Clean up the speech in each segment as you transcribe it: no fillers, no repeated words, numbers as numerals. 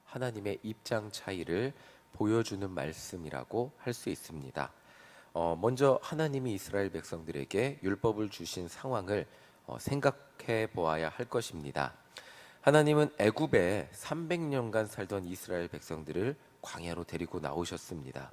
하나님의 입장 차이를 보여주는 말씀이라고 할 수 있습니다. 먼저 하나님이 이스라엘 백성들에게 율법을 주신 상황을 생각해 보아야 할 것입니다. 하나님은 애굽에 300년간 살던 이스라엘 백성들을 광야로 데리고 나오셨습니다.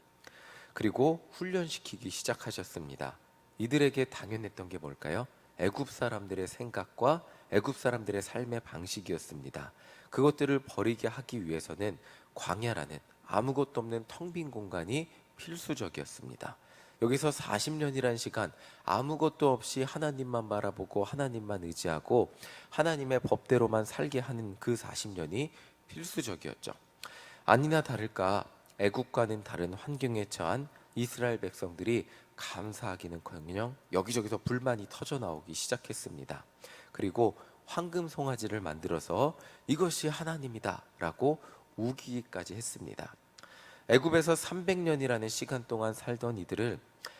그리고 훈련시키기 시작하셨습니다. 이들에게 당연했던 게 뭘까요? 애굽 사람들의 생각과 애굽 사람들의 삶의 방식이었습니다. 그것들을 버리게 하기 위해서는 광야라는 아무것도 없는 텅 빈 공간이 필수적이었습니다. 여기서 40년이란 시간, 아무것도 없이 하나님만 바라보고 하나님만 의지하고 하나님의 법대로만 살게 하는 그 40년이 필수적이었죠. 아니나 다를까 애국과는 다른 환경에 처한 이스라엘 백성들이 감사하기는커녕 여기저기서 불만이 터져 나오기 시작했습니다. 그리고 황금 송아지를 만들어서 이것이 하나님이다 라고 우기기까지 했습니다. 애굽에서 300년이라는 시간 동안 살던 이들을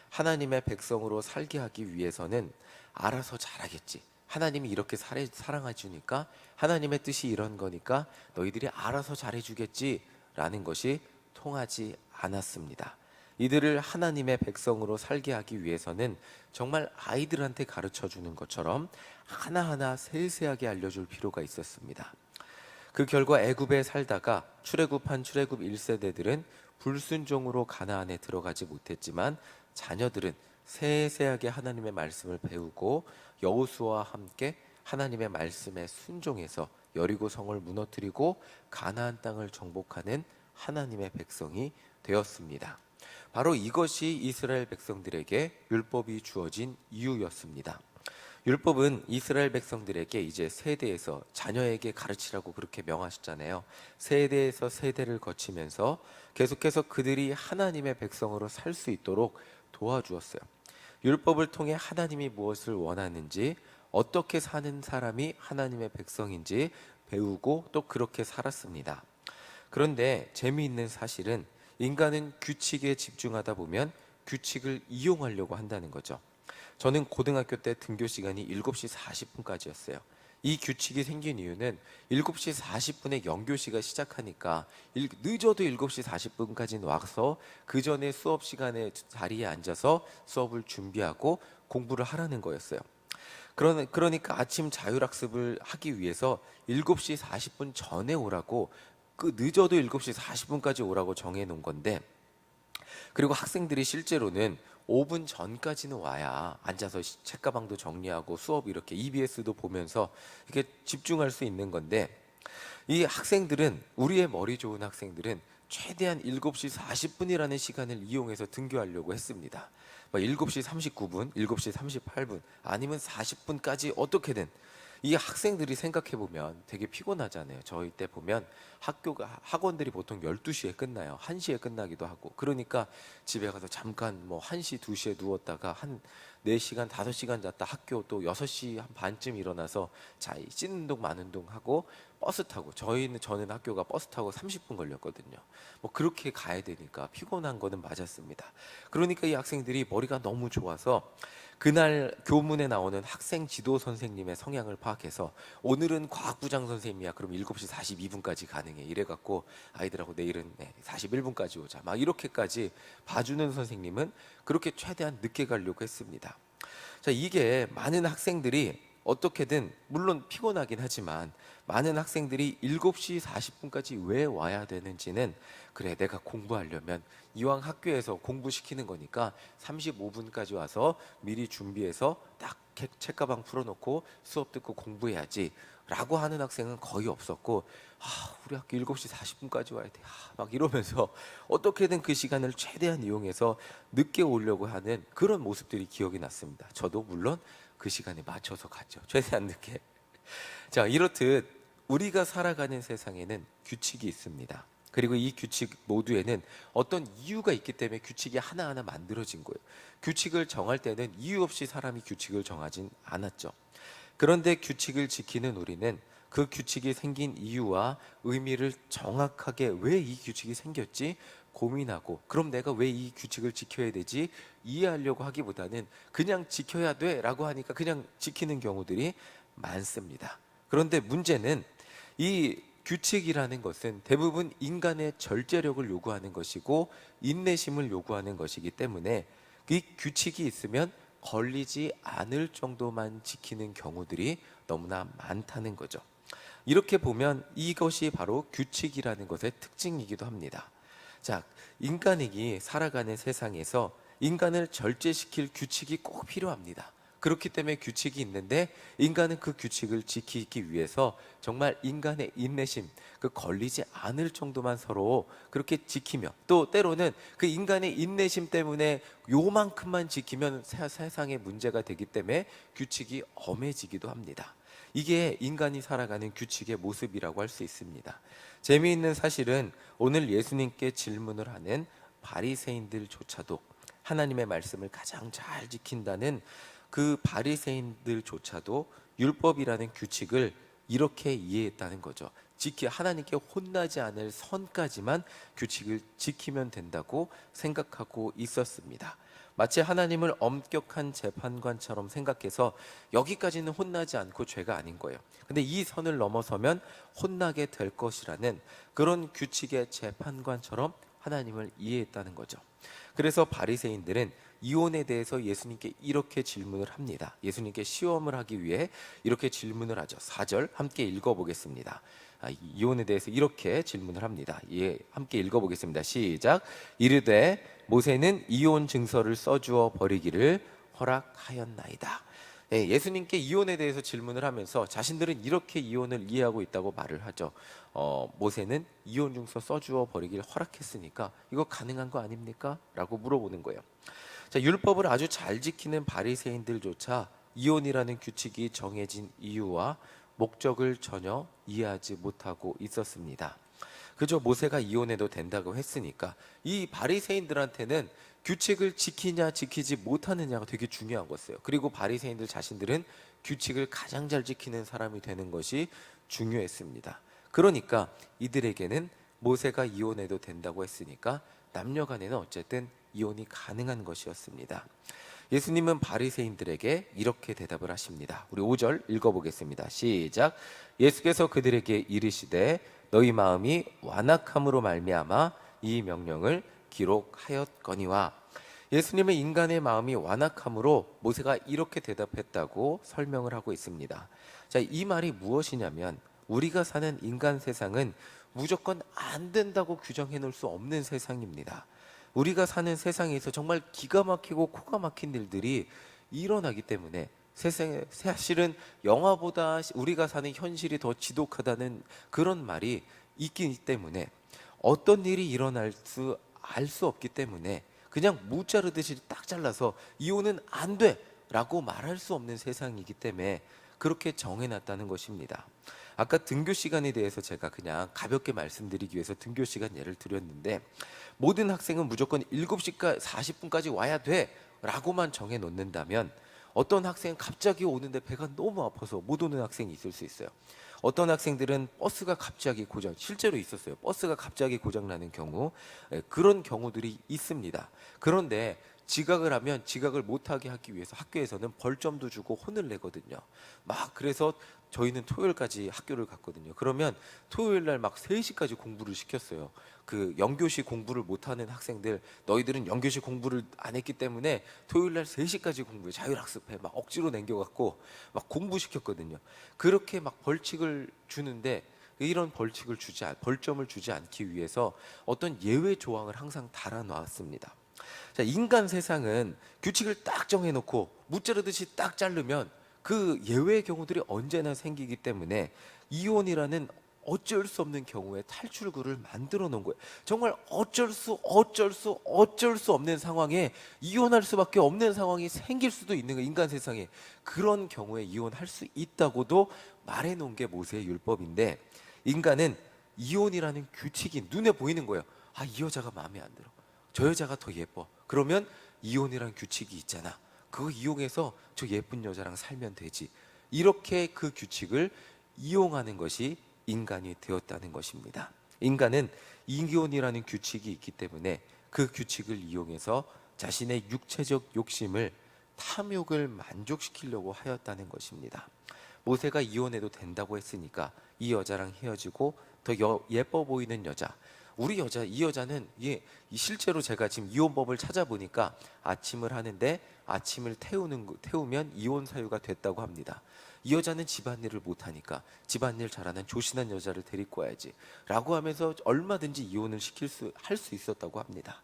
하나님의 백성으로 살게 하기 위해서는 알아서 잘하겠지, 하나님이 이렇게 사랑해 주니까, 하나님의 뜻이 이런 거니까 너희들이 알아서 잘해주겠지 라는 것이 통하지 않았습니다. 이들을 하나님의 백성으로 살게 하기 위해서는 정말 아이들한테 가르쳐 주는 것처럼 하나하나 세세하게 알려줄 필요가 있었습니다. 그 결과 애굽에 살다가 출애굽한 출애굽 1세대들은 불순종으로 가나안에 들어가지 못했지만 자녀들은 세세하게 하나님의 말씀을 배우고 여호수아와 함께 하나님의 말씀에 순종해서 여리고 성을 무너뜨리고 가나안 땅을 정복하는 하나님의 백성이 되었습니다. 바로 이것이 이스라엘 백성들에게 율법이 주어진 이유였습니다. 율법은 이스라엘 백성들에게 이제 세대에서 자녀에게 가르치라고 그렇게 명하셨잖아요. 세대에서 세대를 거치면서 계속해서 그들이 하나님의 백성으로 살 수 있도록 도와주었어요. 율법을 통해 하나님이 무엇을 원하는지, 어떻게 사는 사람이 하나님의 백성인지 배우고 또 그렇게 살았습니다. 그런데 재미있는 사실은 인간은 규칙에 집중하다 보면 규칙을 이용하려고 한다는 거죠. 저는 고등학교 때 등교 시간이 7시 40분까지였어요. 이 규칙이 생긴 이유는 7시 40분에 영교시가 시작하니까 늦어도 7시 40분까지는 와서 그 전에 수업 시간에 자리에 앉아서 수업을 준비하고 공부를 하라는 거였어요. 그러니까 아침 자율학습을 하기 위해서 7시 40분 전에 오라고, 그 늦어도 7시 40분까지 오라고 정해 놓은 건데, 그리고 학생들이 실제로는 5분 전까지는 와야 앉아서 책가방도 정리하고 수업 이렇게 EBS도 보면서 이렇게 집중할 수 있는 건데, 이 학생들은, 우리의 머리 좋은 학생들은 최대한 7시 40분이라는 시간을 이용해서 등교하려고 했습니다. 7시 39분, 7시 38분 아니면 40분까지 어떻게든. 이 학생들이 생각해보면 되게 피곤하잖아요. 저희 때 보면 학원들이 보통 12시에 끝나요. 1시에 끝나기도 하고. 그러니까 집에 가서 잠깐 1시, 2시에 누웠다가 한 4시간, 5시간 잤다 학교 또 6시 한 반쯤 일어나서 씻는 운동, 마는 운동 하고 버스 타고, 저는 학교가 버스 타고 30분 걸렸거든요. 그렇게 가야 되니까 피곤한 거는 맞았습니다. 그러니까 이 학생들이 머리가 너무 좋아서 그날 교문에 나오는 학생 지도 선생님의 성향을 파악해서 오늘은 과학부장 선생님이야, 그럼 7시 42분까지 가능해, 이래갖고 아이들하고 내일은 41분까지 오자, 막 이렇게까지 봐주는 선생님은 그렇게 최대한 늦게 가려고 했습니다. 자, 이게 많은 학생들이 어떻게든, 물론 피곤하긴 하지만 많은 학생들이 7시 40분까지 왜 와야 되는지는, 그래 내가 공부하려면 이왕 학교에서 공부시키는 거니까 35분까지 와서 미리 준비해서 딱 책가방 풀어놓고 수업 듣고 공부해야지 라고 하는 학생은 거의 없었고, 우리 학교 7시 40분까지 와야 돼, 막 이러면서 어떻게든 그 시간을 최대한 이용해서 늦게 오려고 하는 그런 모습들이 기억이 났습니다. 저도 물론 그 시간에 맞춰서 갔죠, 최대한 늦게. 자, 이렇듯 우리가 살아가는 세상에는 규칙이 있습니다. 그리고 이 규칙 모두에는 어떤 이유가 있기 때문에 규칙이 하나하나 만들어진 거예요. 규칙을 정할 때는 이유 없이 사람이 규칙을 정하진 않았죠. 그런데 규칙을 지키는 우리는 그 규칙이 생긴 이유와 의미를 정확하게, 왜 이 규칙이 생겼지 고민하고, 그럼 내가 왜 이 규칙을 지켜야 되지 이해하려고 하기보다는 그냥 지켜야 돼 라고 하니까 그냥 지키는 경우들이 많습니다. 그런데 문제는 이 규칙이라는 것은 대부분 인간의 절제력을 요구하는 것이고 인내심을 요구하는 것이기 때문에 이 규칙이 있으면 걸리지 않을 정도만 지키는 경우들이 너무나 많다는 거죠. 이렇게 보면 이것이 바로 규칙이라는 것의 특징이기도 합니다. 자, 인간이 살아가는 세상에서 인간을 절제시킬 규칙이 꼭 필요합니다. 그렇기 때문에 규칙이 있는데 인간은 그 규칙을 지키기 위해서 정말 인간의 인내심, 그 걸리지 않을 정도만 서로 그렇게 지키며, 또 때로는 그 인간의 인내심 때문에 요만큼만 지키면 세상에 문제가 되기 때문에 규칙이 엄해지기도 합니다. 이게 인간이 살아가는 규칙의 모습이라고 할 수 있습니다. 재미있는 사실은 오늘 예수님께 질문을 하는 바리새인들조차도 하나님의 말씀을 가장 잘 지킨다는 그 바리새인들조차도 율법이라는 규칙을 이렇게 이해했다는 거죠. 하나님께 혼나지 않을 선까지만 규칙을 지키면 된다고 생각하고 있었습니다. 마치 하나님을 엄격한 재판관처럼 생각해서 여기까지는 혼나지 않고 죄가 아닌 거예요. 근데 이 선을 넘어서면 혼나게 될 것이라는 그런 규칙의 재판관처럼 하나님을 이해했다는 거죠. 그래서 바리새인들은 이혼에 대해서 예수님께 이렇게 질문을 합니다. 예수님께 시험을 하기 위해 이렇게 질문을 하죠. 4절 함께 읽어보겠습니다. 이혼에 대해서 이렇게 질문을 합니다. 예, 함께 읽어보겠습니다. 시작. 이르되 모세는 이혼 증서를 써주어 버리기를 허락하였나이다. 예, 예수님께 이혼에 대해서 질문을 하면서 자신들은 이렇게 이혼을 이해하고 있다고 말을 하죠. 모세는 이혼 증서 써주어 버리기를 허락했으니까 이거 가능한 거 아닙니까? 라고 물어보는 거예요. 자, 율법을 아주 잘 지키는 바리새인들조차 이혼이라는 규칙이 정해진 이유와 목적을 전혀 이해하지 못하고 있었습니다. 그저 모세가 이혼해도 된다고 했으니까 이 바리새인들한테는 규칙을 지키냐 지키지 못하느냐가 되게 중요한 거였어요. 그리고 바리새인들 자신들은 규칙을 가장 잘 지키는 사람이 되는 것이 중요했습니다. 그러니까 이들에게는 모세가 이혼해도 된다고 했으니까 남녀 간에는 어쨌든 이혼이 가능한 것이었습니다. 예수님은 바리새인들에게 이렇게 대답을 하십니다. 우리 5절 읽어보겠습니다. 시작. 예수께서 그들에게 이르시되 너희 마음이 완악함으로 말미암아 이 명령을 기록하였거니와. 예수님은 인간의 마음이 완악함으로 모세가 이렇게 대답했다고 설명을 하고 있습니다. 자, 이 말이 무엇이냐면 우리가 사는 인간 세상은 무조건 안 된다고 규정해 놓을 수 없는 세상입니다. 우리가 사는 세상에서 정말 기가 막히고 코가 막힌 일들이 일어나기 때문에 세상에 사실은 영화보다 우리가 사는 현실이 더 지독하다는 그런 말이 있기 때문에 어떤 일이 일어날 수 알 수 없기 때문에 그냥 무 자르듯이 딱 잘라서 이혼은 안 돼! 라고 말할 수 없는 세상이기 때문에 그렇게 정해놨다는 것입니다. 아까 등교 시간에 대해서 제가 그냥 가볍게 말씀드리기 위해서 등교 시간 예를 드렸는데 모든 학생은 무조건 7시 40분까지 와야 돼! 라고만 정해 놓는다면 어떤 학생은 갑자기 오는데 배가 너무 아파서 못 오는 학생이 있을 수 있어요. 어떤 학생들은 버스가 갑자기 실제로 있었어요. 버스가 갑자기 고장나는 경우, 그런 경우들이 있습니다. 그런데 지각을 하면 지각을 못하게 하기 위해서 학교에서는 벌점도 주고 혼을 내거든요. 그래서 저희는 토요일까지 학교를 갔거든요. 그러면 토요일 날 3시까지 공부를 시켰어요. 그 영교시 공부를 못하는 학생들, 너희들은 영교시 공부를 안 했기 때문에 토요일 날 3시까지 공부해, 자율학습해, 억지로 남겨갖고 공부시켰거든요. 그렇게 벌칙을 주는데 이런 벌점을 주지 않기 위해서 어떤 예외 조항을 항상 달아놨습니다. 자, 인간 세상은 규칙을 딱 정해놓고 무자르듯이 딱 자르면 그 예외의 경우들이 언제나 생기기 때문에 이혼이라는 어쩔 수 없는 경우에 탈출구를 만들어 놓은 거예요. 정말 어쩔 수 없는 상황에 이혼할 수밖에 없는 상황이 생길 수도 있는 거예요. 인간 세상에 그런 경우에 이혼할 수 있다고도 말해 놓은 게 모세의 율법인데 인간은 이혼이라는 규칙이 눈에 보이는 거예요. 이 여자가 마음에 안 들어, 저 여자가 더 예뻐, 그러면 이혼이라는 규칙이 있잖아, 그거 이용해서 저 예쁜 여자랑 살면 되지, 이렇게 그 규칙을 이용하는 것이 인간이 되었다는 것입니다. 인간은 이혼이라는 규칙이 있기 때문에 그 규칙을 이용해서 자신의 육체적 욕심을, 탐욕을 만족시키려고 하였다는 것입니다. 모세가 이혼해도 된다고 했으니까 이 여자랑 헤어지고 더 예뻐 보이는 여자, 우리 여자, 이 여자는 실제로 제가 지금 이혼법을 찾아보니까 아침을 하는데 아침을 태우면 이혼 사유가 됐다고 합니다. 이 여자는 집안일을 못하니까 집안일 잘하는 조신한 여자를 데리고 와야지 라고 하면서 얼마든지 이혼을 할 수 있었다고 합니다.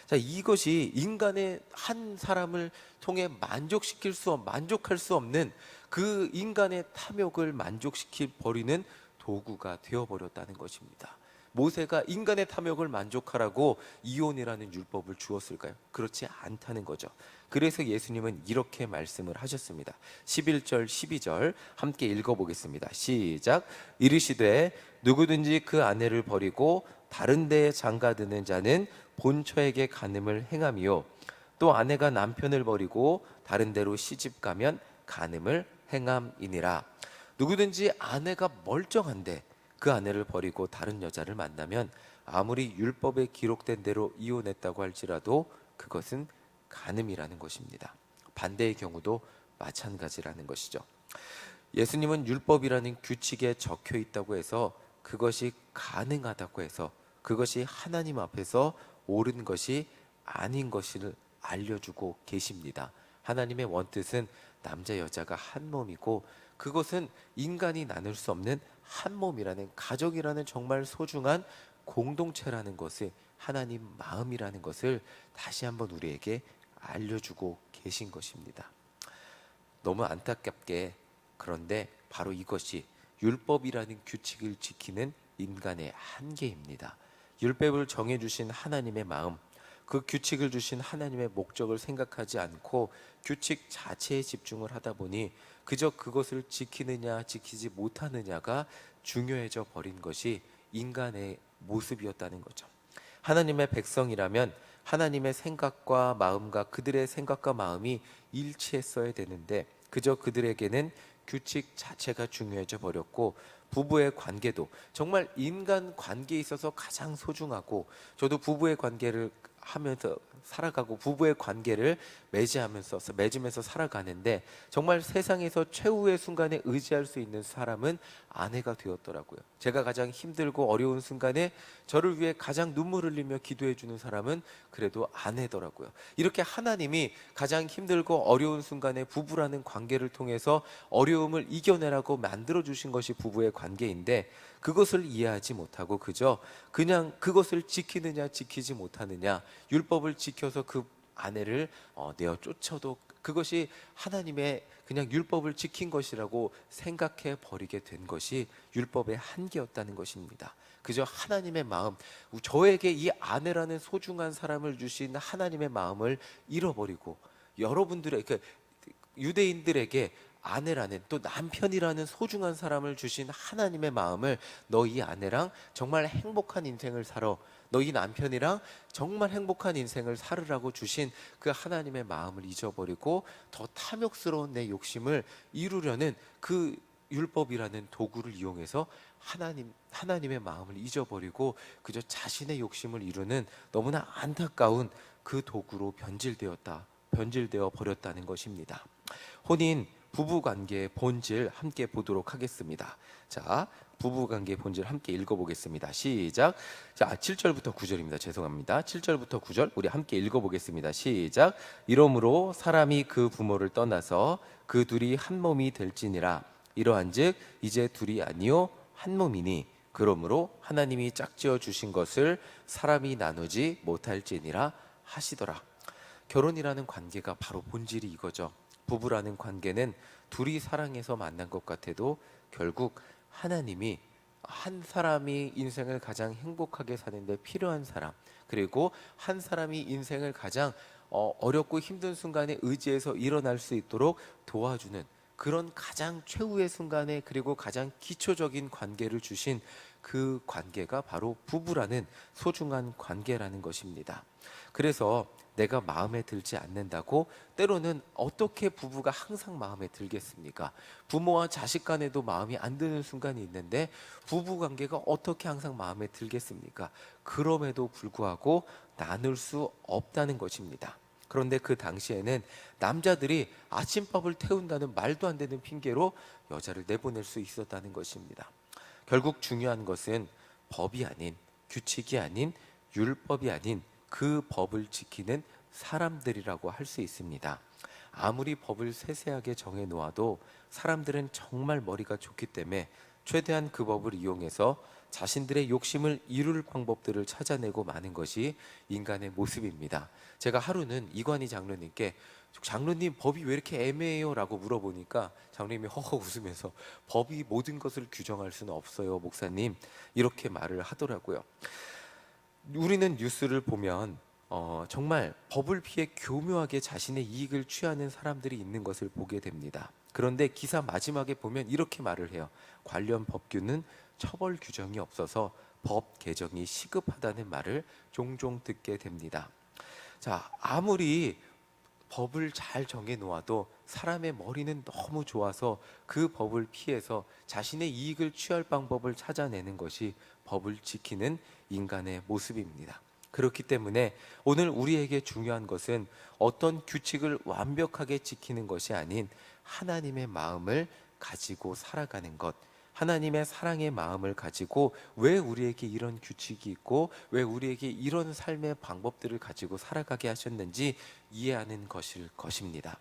자, 이것이 인간의 한 사람을 통해 만족할 수 없는 그 인간의 탐욕을 만족시켜 버리는 도구가 되어버렸다는 것입니다. 모세가 인간의 탐욕을 만족하라고 이혼이라는 율법을 주었을까요? 그렇지 않다는 거죠. 그래서 예수님은 이렇게 말씀을 하셨습니다. 11절 12절 함께 읽어보겠습니다. 시작. 이르시되 누구든지 그 아내를 버리고 다른 데에 장가드는 자는 본처에게 간음을 행함이요 또 아내가 남편을 버리고 다른 데로 시집가면 간음을 행함이니라. 누구든지 아내가 멀쩡한데 그 아내를 버리고 다른 여자를 만나면 아무리 율법에 기록된 대로 이혼했다고 할지라도 그것은 간음이라는 것입니다. 반대의 경우도 마찬가지라는 것이죠. 예수님은 율법이라는 규칙에 적혀 있다고 해서 그것이 가능하다고 해서 그것이 하나님 앞에서 옳은 것이 아닌 것을 알려주고 계십니다. 하나님의 원뜻은 남자 여자가 한 몸이고 그것은 인간이 나눌 수 없는 한 몸이라는, 가족이라는 정말 소중한 공동체라는 것을, 하나님 마음이라는 것을 다시 한번 우리에게 알려주고 계신 것입니다. 너무 안타깝게 그런데 바로 이것이 율법이라는 규칙을 지키는 인간의 한계입니다. 율법을 정해주신 하나님의 마음, 그 규칙을 주신 하나님의 목적을 생각하지 않고 규칙 자체에 집중을 하다 보니 그저 그것을 지키느냐 지키지 못하느냐가 중요해져 버린 것이 인간의 모습이었다는 거죠. 하나님의 백성이라면 하나님의 생각과 마음과 그들의 생각과 마음이 일치했어야 되는데 그저 그들에게는 규칙 자체가 중요해져 버렸고, 부부의 관계도 정말 인간 관계에 있어서 가장 소중하고, 저도 부부의 관계를 하면서 살아가고 부부의 관계를 맺으면서 살아가는데 정말 세상에서 최후의 순간에 의지할 수 있는 사람은 아내가 되었더라고요. 제가 가장 힘들고 어려운 순간에 저를 위해 가장 눈물 흘리며 기도해 주는 사람은 그래도 아내더라고요. 이렇게 하나님이 가장 힘들고 어려운 순간에 부부라는 관계를 통해서 어려움을 이겨내라고 만들어 주신 것이 부부의 관계인데, 그것을 이해하지 못하고 그냥 그것을 지키느냐 지키지 못하느냐, 율법을 지켜서 그 아내를 내어 쫓아도 그것이 하나님의 그냥 율법을 지킨 것이라고 생각해 버리게 된 것이 율법의 한계였다는 것입니다. 그저 하나님의 마음, 저에게 이 아내라는 소중한 사람을 주신 하나님의 마음을 잃어버리고, 여러분들의 유대인들에게 아내라는, 또 남편이라는 소중한 사람을 주신 하나님의 마음을, 너 이 아내랑 정말 행복한 인생을 살아, 너 이 남편이랑 정말 행복한 인생을 살으라고 주신 그 하나님의 마음을 잊어버리고 더 탐욕스러운 내 욕심을 이루려는 그 율법이라는 도구를 이용해서 하나님의 마음을 잊어버리고 그저 자신의 욕심을 이루는 너무나 안타까운 그 도구로 변질되어 버렸다는 것입니다. 혼인 부부관계의 본질 함께 보도록 하겠습니다. 자, 부부관계의 본질 함께 읽어보겠습니다. 시작. 자, 7절부터 9절입니다. 죄송합니다. 7절부터 9절 우리 함께 읽어보겠습니다. 시작. 이러므로 사람이 그 부모를 떠나서 그 둘이 한 몸이 될지니라. 이러한즉 이제 둘이 아니요 한 몸이니 그러므로 하나님이 짝지어 주신 것을 사람이 나누지 못할지니라 하시더라. 결혼이라는 관계가 바로 본질이 이거죠. 부부라는 관계는 둘이 사랑해서 만난 것 같아도 결국 하나님이 한 사람이 인생을 가장 행복하게 사는데 필요한 사람, 그리고 한 사람이 인생을 가장 어렵고 힘든 순간에 의지해서 일어날 수 있도록 도와주는 그런 가장 최후의 순간에, 그리고 가장 기초적인 관계를 주신 그 관계가 바로 부부라는 소중한 관계라는 것입니다. 그래서 내가 마음에 들지 않는다고 때로는 어떻게 부부가 항상 마음에 들겠습니까? 부모와 자식 간에도 마음이 안 드는 순간이 있는데 부부 관계가 어떻게 항상 마음에 들겠습니까? 그럼에도 불구하고 나눌 수 없다는 것입니다. 그런데 그 당시에는 남자들이 아침밥을 태운다는 말도 안 되는 핑계로 여자를 내보낼 수 있었다는 것입니다. 결국 중요한 것은 법이 아닌, 규칙이 아닌, 율법이 아닌 그 법을 지키는 사람들이라고 할 수 있습니다. 아무리 법을 세세하게 정해 놓아도 사람들은 정말 머리가 좋기 때문에 최대한 그 법을 이용해서 자신들의 욕심을 이룰 방법들을 찾아내고 마는 것이 인간의 모습입니다. 제가 하루는 이관희 장로님께 장로님, 법이 왜 이렇게 애매해요? 라고 물어보니까 장로님이 허허 웃으면서 법이 모든 것을 규정할 수는 없어요, 목사님. 이렇게 말을 하더라고요. 우리는 뉴스를 보면 정말 법을 피해 교묘하게 자신의 이익을 취하는 사람들이 있는 것을 보게 됩니다. 그런데 기사 마지막에 보면 이렇게 말을 해요. 관련 법규는 처벌 규정이 없어서 법 개정이 시급하다는 말을 종종 듣게 됩니다. 자, 아무리 법을 잘 정해 놓아도 사람의 머리는 너무 좋아서 그 법을 피해서 자신의 이익을 취할 방법을 찾아내는 것이 법을 지키는 인간의 모습입니다. 그렇기 때문에 오늘 우리에게 중요한 것은 어떤 규칙을 완벽하게 지키는 것이 아닌 하나님의 마음을 가지고 살아가는 것, 하나님의 사랑의 마음을 가지고 왜 우리에게 이런 규칙이 있고 왜 우리에게 이런 삶의 방법들을 가지고 살아가게 하셨는지 이해하는 것입니다.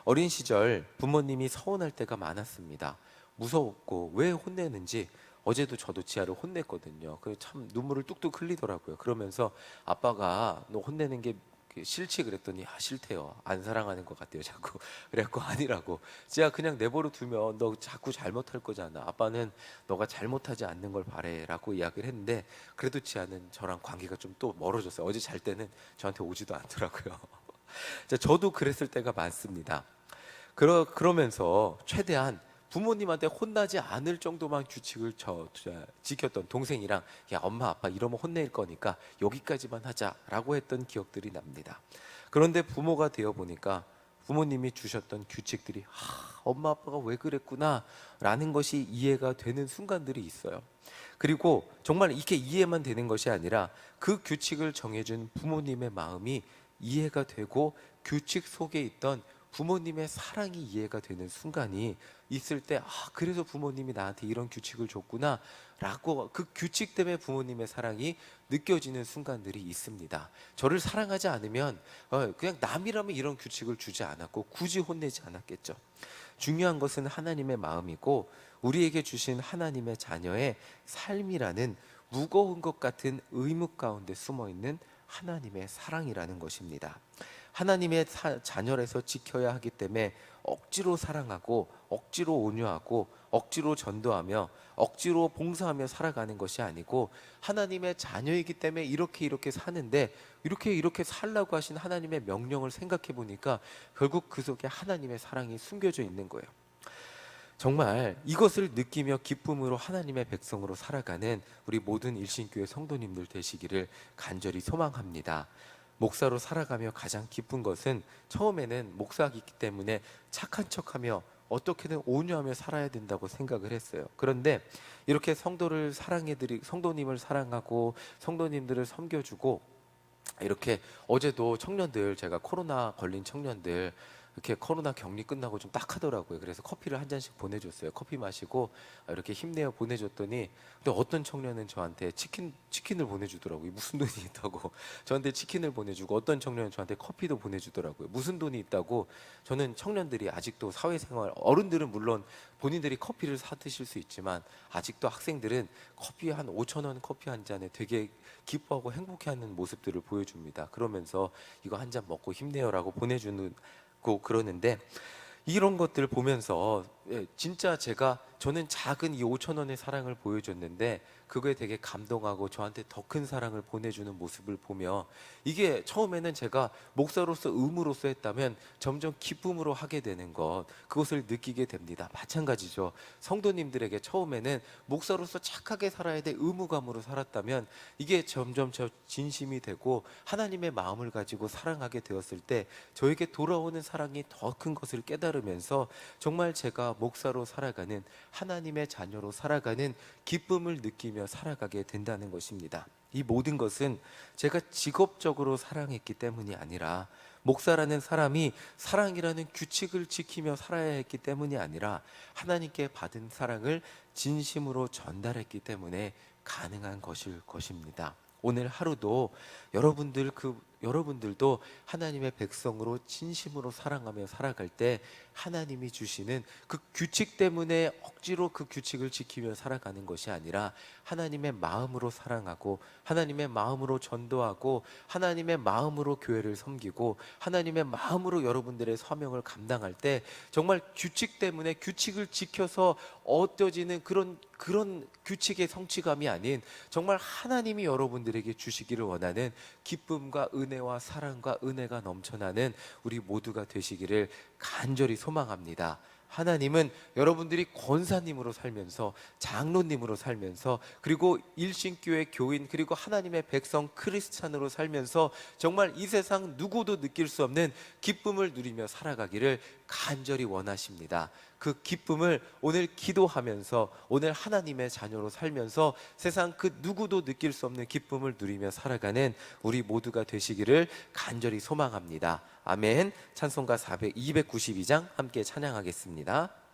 어린 시절 부모님이 서운할 때가 많았습니다. 무서웠고 왜 혼내는지. 어제도 저도 지아를 혼냈거든요. 그 참 눈물을 뚝뚝 흘리더라고요. 그러면서 아빠가 너 혼내는 게 싫지 그랬더니 싫대요. 안 사랑하는 것 같대요. 자꾸. 그래갖고 아니라고. 지아 그냥 내버려 두면 너 자꾸 잘못할 거잖아. 아빠는 너가 잘못하지 않는 걸 바래라고 이야기를 했는데 그래도 지아는 저랑 관계가 좀 또 멀어졌어요. 어제 잘 때는 저한테 오지도 않더라고요. 저도 그랬을 때가 많습니다. 그러면서 최대한 부모님한테 혼나지 않을 정도만 규칙을 지켰던 동생이랑 야 엄마 아빠 이러면 혼낼 거니까 여기까지만 하자라고 했던 기억들이 납니다. 그런데 부모가 되어 보니까 부모님이 주셨던 규칙들이 엄마 아빠가 왜 그랬구나 라는 것이 이해가 되는 순간들이 있어요. 그리고 정말 이렇게 이해만 되는 것이 아니라 그 규칙을 정해준 부모님의 마음이 이해가 되고 규칙 속에 있던 부모님의 사랑이 이해가 되는 순간이 있을 때 그래서 부모님이 나한테 이런 규칙을 줬구나 라고 그 규칙 때문에 부모님의 사랑이 느껴지는 순간들이 있습니다. 저를 사랑하지 않으면 그냥 남이라면 이런 규칙을 주지 않았고 굳이 혼내지 않았겠죠. 중요한 것은 하나님의 마음이고 우리에게 주신 하나님의 자녀의 삶이라는 무거운 것 같은 의무 가운데 숨어있는 하나님의 사랑이라는 것입니다. 하나님의 자녀라서 지켜야 하기 때문에 억지로 사랑하고 억지로 온유하고 억지로 전도하며 억지로 봉사하며 살아가는 것이 아니고 하나님의 자녀이기 때문에 이렇게 사는데 이렇게 살라고 하신 하나님의 명령을 생각해 보니까 결국 그 속에 하나님의 사랑이 숨겨져 있는 거예요. 정말 이것을 느끼며 기쁨으로 하나님의 백성으로 살아가는 우리 모든 일신교회 성도님들 되시기를 간절히 소망합니다. 목사로 살아가며 가장 기쁜 것은 처음에는 목사이기 때문에 착한 척하며 어떻게든 온유하며 살아야 된다고 생각을 했어요. 그런데 이렇게 성도님을 사랑하고 성도님들을 섬겨주고 이렇게 어제도 청년들 제가 코로나 걸린 청년들 이렇게 코로나 격리 끝나고 좀 딱하더라고요. 그래서 커피를 한 잔씩 보내줬어요. 커피 마시고 이렇게 힘내어 보내줬더니 근데 어떤 청년은 저한테 치킨을 보내주더라고요. 무슨 돈이 있다고 저한테 치킨을 보내주고 어떤 청년은 저한테 커피도 보내주더라고요. 무슨 돈이 있다고. 저는 청년들이 아직도 사회생활 어른들은 물론 본인들이 커피를 사 드실 수 있지만 아직도 학생들은 커피 한 5,000원 커피 한 잔에 되게 기뻐하고 행복해하는 모습들을 보여줍니다. 그러면서 이거 한 잔 먹고 힘내요라고 보내주는 그러는데 이런 것들 보면서 진짜 저는 작은 이 5,000원의 사랑을 보여줬는데 그거에 되게 감동하고 저한테 더 큰 사랑을 보내주는 모습을 보며 이게 처음에는 제가 목사로서 의무로서 했다면 점점 기쁨으로 하게 되는 것 그것을 느끼게 됩니다. 마찬가지죠. 성도님들에게 처음에는 목사로서 착하게 살아야 돼 의무감으로 살았다면 이게 점점 저 진심이 되고 하나님의 마음을 가지고 사랑하게 되었을 때 저에게 돌아오는 사랑이 더 큰 것을 깨달으면서 정말 제가 목사로 살아가는 하나님의 자녀로 살아가는 기쁨을 느끼며 살아가게 된다는 것입니다. 이 모든 것은 제가 직업적으로 사랑했기 때문이 아니라 목사라는 사람이 사랑이라는 규칙을 지키며 살아야 했기 때문이 아니라 하나님께 받은 사랑을 진심으로 전달했기 때문에 가능한 것일 것입니다. 오늘 하루도 여러분들도 하나님의 백성으로 진심으로 사랑하며 살아갈 때 하나님이 주시는 그 규칙 때문에 억지로 그 규칙을 지키며 살아가는 것이 아니라 하나님의 마음으로 사랑하고 하나님의 마음으로 전도하고 하나님의 마음으로 교회를 섬기고 하나님의 마음으로 여러분들의 사명을 감당할 때 정말 규칙 때문에 규칙을 지켜서 얻어지는 그런 규칙의 성취감이 아닌 정말 하나님이 여러분들에게 주시기를 원하는 기쁨과 은혜와 사랑과 은혜가 넘쳐나는 우리 모두가 되시기를 간절히 소망합니다. 하나님은 여러분들이 권사님으로 살면서 장로님으로 살면서 그리고 일신교회 교인 그리고 하나님의 백성 크리스찬으로 살면서 정말 이 세상 누구도 느낄 수 없는 기쁨을 누리며 살아가기를 간절히 원하십니다. 그 기쁨을 오늘 기도하면서 오늘 하나님의 자녀로 살면서 세상 그 누구도 느낄 수 없는 기쁨을 누리며 살아가는 우리 모두가 되시기를 간절히 소망합니다. 아멘. 찬송가 292장 함께 찬양하겠습니다.